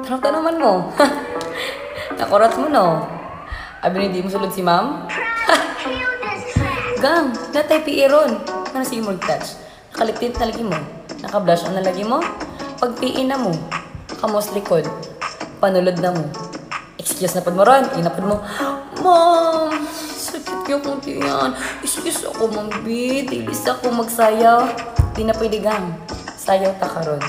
Tanong-tanaman mo. Nakurat mo, no? Abi hindi mo sulod si ma'am? Gang, natay PE ron. Ano sige mo touch? Nakaliptint na lagi mo. Nakablush on na lagi mo. Pag PE na mo, kamos likod. Panulod na mo. Excuse na pod mo ron. Inapod mo. Ma'am, sakit yung kunti yan. Excuse ako, Ma'am B. Dilis ako magsayaw. Di na pwede gang. Sayaw ta karon.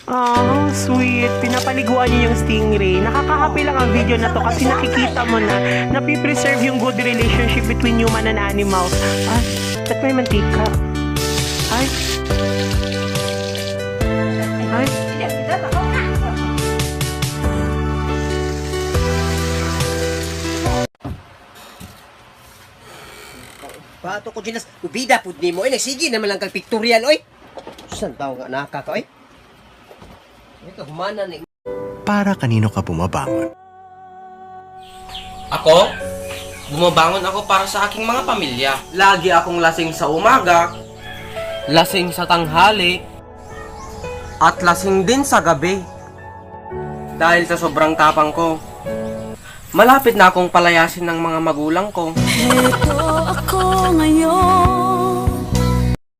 Oh, sweet. Pinapaliguan niyo yung stingray. Nakaka-happy lang ang video na to kasi nakikita mo na napipreserve yung good relationship between human and animals. Ah, ba't may mantika? Ay. Ay. Bato ko dinas, ubida pud nimo. Nagsige naman lang kag pictorial, oy. Saan tao nga nakaka, oy? Ito, humana ni... Para kanino ka bumabangon? Ako? Bumabangon ako para sa aking mga pamilya. Lagi akong lasing sa umaga, lasing sa tanghali, at lasing din sa gabi. Dahil sa sobrang tapang ko, malapit na akong palayasin ng mga magulang ko.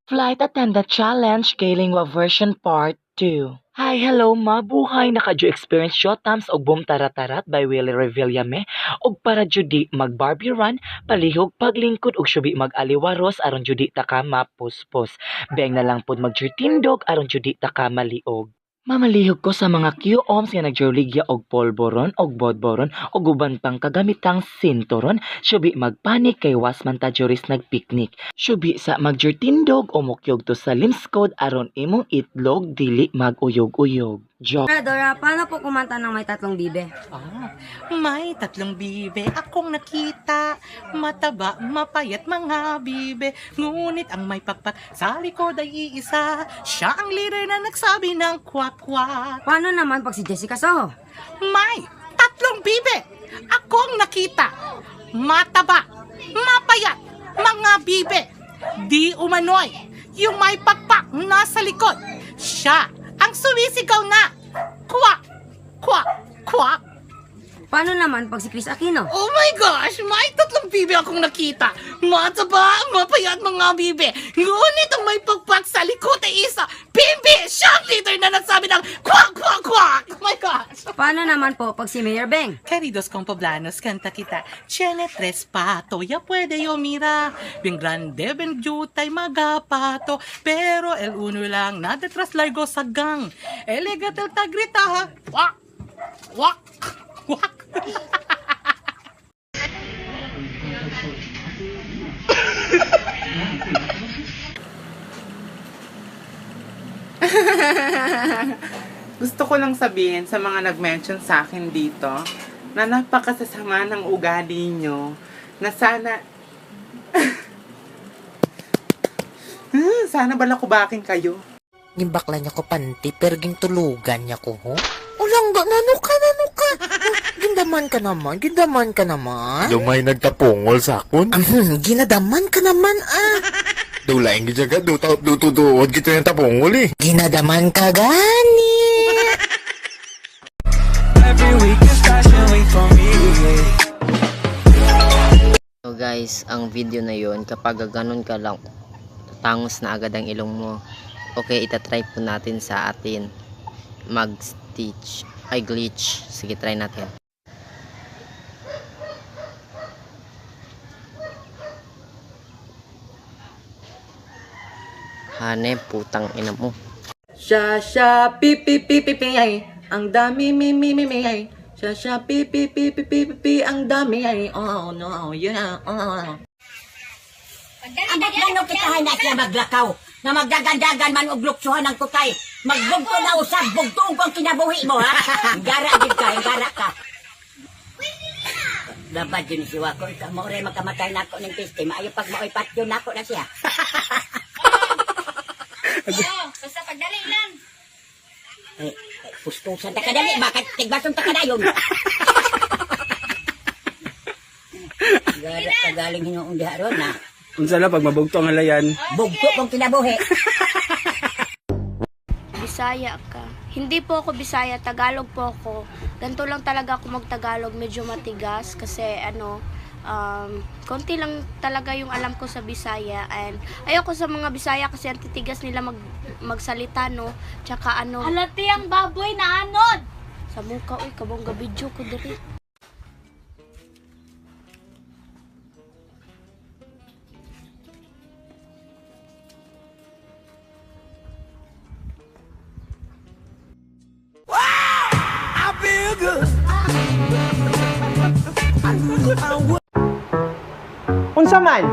Flight Attendant Challenge Kailingwa Version Part 2. Hi, hello, mabuhay nakadyo experience shotams og boom taratarat by Willie Revillame og para judi mag Barbie run, palihog paglingkod og syubi mag-aliwaros aron judi ta ka mapuspos. Beng na lang pod mag-jertindog aron judi ta ka maliog. Mamalihog ko sa mga Q-oms nga nagjuligya og polboron og bodboron og uban pang kagamitang sinturon. Syubi magpanik kay wasman ta juris nagpiknik. Syubi sa magjertindog o mukyog to sa limskod aron imong itlog dili maguyog-uyog. Joke. Dora, paano po kumanta ng may tatlong bibe? May tatlong bibe akong nakita, mataba, mapayat mga bibe, ngunit ang may pakpak sa likod ay iisa, siya ang leader na nagsabi ng kwak-kwak. Paano naman pag si Jessica Soho? May tatlong bibe akong nakita, mataba, mapayat, mga bibe, di umano'y, yung may pakpak nasa likod, siya ang sumisigaw na kwak, kwak, kwak. Paano naman pag si Chris Aquino? Oh my gosh, may tatlong bibe akong nakita. Mataba, mapayat mga bibe. Ngunit ang may pagpak sa likod ay isa. Bimbi, siya ang leader na nagsabi ng kwak, kwak, kwak. Oh my gosh. Paano naman po pag si Mayor Beng? Queridos compoblanos, canta kita. Tiene tres pato, ya puede yo mira. Bien grande, bien jutay, magapato. Pero el uno lang, na detrás largo sa gang. Elegat el tagrita, kwak, kwak, kwak. Gusto ko lang sabihin sa mga nag-mention sa akin dito na napakasasama ng ugali nyo na sana sana balakubakin kayo. Gimbakla niya ko panti, pero ging tulugan niya ko, ho? Ulang ga, nano ka. Gindaman ka naman. Lumay nagtapungol sa akon. Ginadaman ka naman, ah. Dulaing gijaga, dutuduod gito yung tapungol eh. Ginadaman ka gani. So guys, ang video na yon kapag ganon ka lang, tangos na agad ang ilong mo. Okay, itatry po natin sa atin mag-stitch, ay glitch. Sige, try natin. Hane, putang ina mo. Sha, pi, ay. Ang dami, mi, ay. Sha, pi, ang dami, ay. Oh, no, yeah, oh. Anak na kita na siya maglakaw. Na magdagandagan man og luksuhan ng kutay. Magbugto na usab, bugtong kong kinabuhi mo, ha? Gara din ka, gara ka. Labad yun si Wako. Maure magkamatay na ako ng piste. Maayo pag maoy patyo na ako na siya. Basta pagdali lang. Pustusan ta kadali. Bakit tigbason ta kadayon? Gara ka galing hinuong diharon, ha? Unsa na pag mabugto ang halayan? Bugto kong kinabuhi. Bisaya ka. Hindi po ako Bisaya, Tagalog po ako. Ganito lang talaga ako mag-Tagalog, medyo matigas kasi konti lang talaga yung alam ko sa Bisaya, and ayoko sa mga Bisaya kasi ang titigas nila magsalita, no? Tsaka Halati ang baboy na anod! Sa mukha, uy, kabongga video ko diri. Unsa man,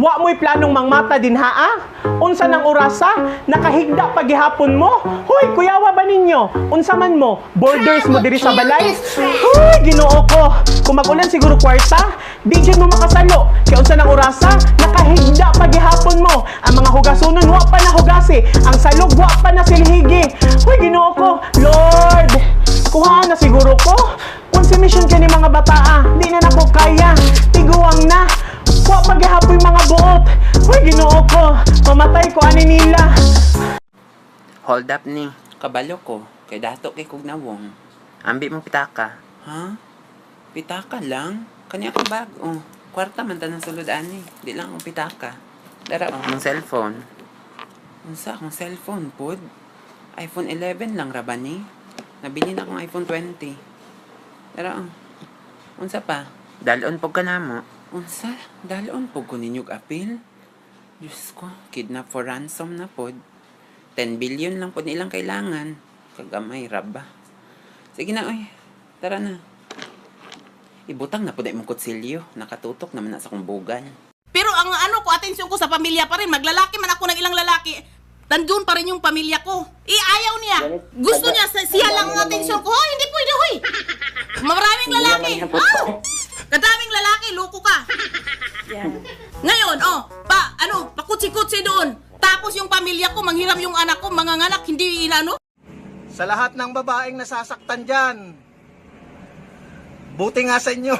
wa mo'y planong mangmata din haa? Unsa nang orasa? Nakahigda pagihapon mo? Hoy, kuyawa ba ninyo? Unsa man mo? Borders mo diri sa balay? Hoy, Ginoo ko. Kung magulan siguro kwarta, di dyan mo makasalo. Kaya unsa nang orasa? Nakahigda pagihapon mo. Ang mga hugasunon wa pa na hugasi. Ang salog wa pa na silhigi. Hoy, Ginoo ko. Lord, kuha na siguro ko. Konsumisyon ka ni mga bataa. Di na nako kaya. Tiguang na. Wa paghapoy mga buot. Hoy, Ginoo ko. Mamatay ko ani nila. Hold up ni. Kabalo ko. Kay dato kay kugnawong. Ambi mong pitaka. Ha? Pitaka lang? Kanya akong bag. Oh, kwarta man tanang sulod ani. Di lang akong pitaka. Dara akong cellphone. Unsa akong cellphone pod? iPhone 11 lang ra ba ni? Nabili na akong iPhone 20. Dara ang. Unsa pa? Dalon pog ka na mo. Unsa? Dalon pog ko ninyog apil? Diyos ko, kidnap for ransom na pod. 10 billion lang pod nilang kailangan. Kagamay raba. Sige na, oy. Tara na. Ibutang na pod ay mong kutsilyo. Nakatutok naman na sa kong bugal. Pero ang atensyon ko sa pamilya pa rin. Maglalaki man ako ng ilang lalaki. Nandun pa rin yung pamilya ko. Ayaw niya. Gusto niya, siya lang ang atensyon ko. Hoy, hindi pwede, hoy. Maraming lalaki. Kadaming lalaki, loko ka. Ngayon, pakutsi-kutsi doon. Tapos yung pamilya ko, manghiram yung anak ko, mga anak, hindi inano. Sa lahat ng babaeng nasasaktan dyan, buti nga sa inyo.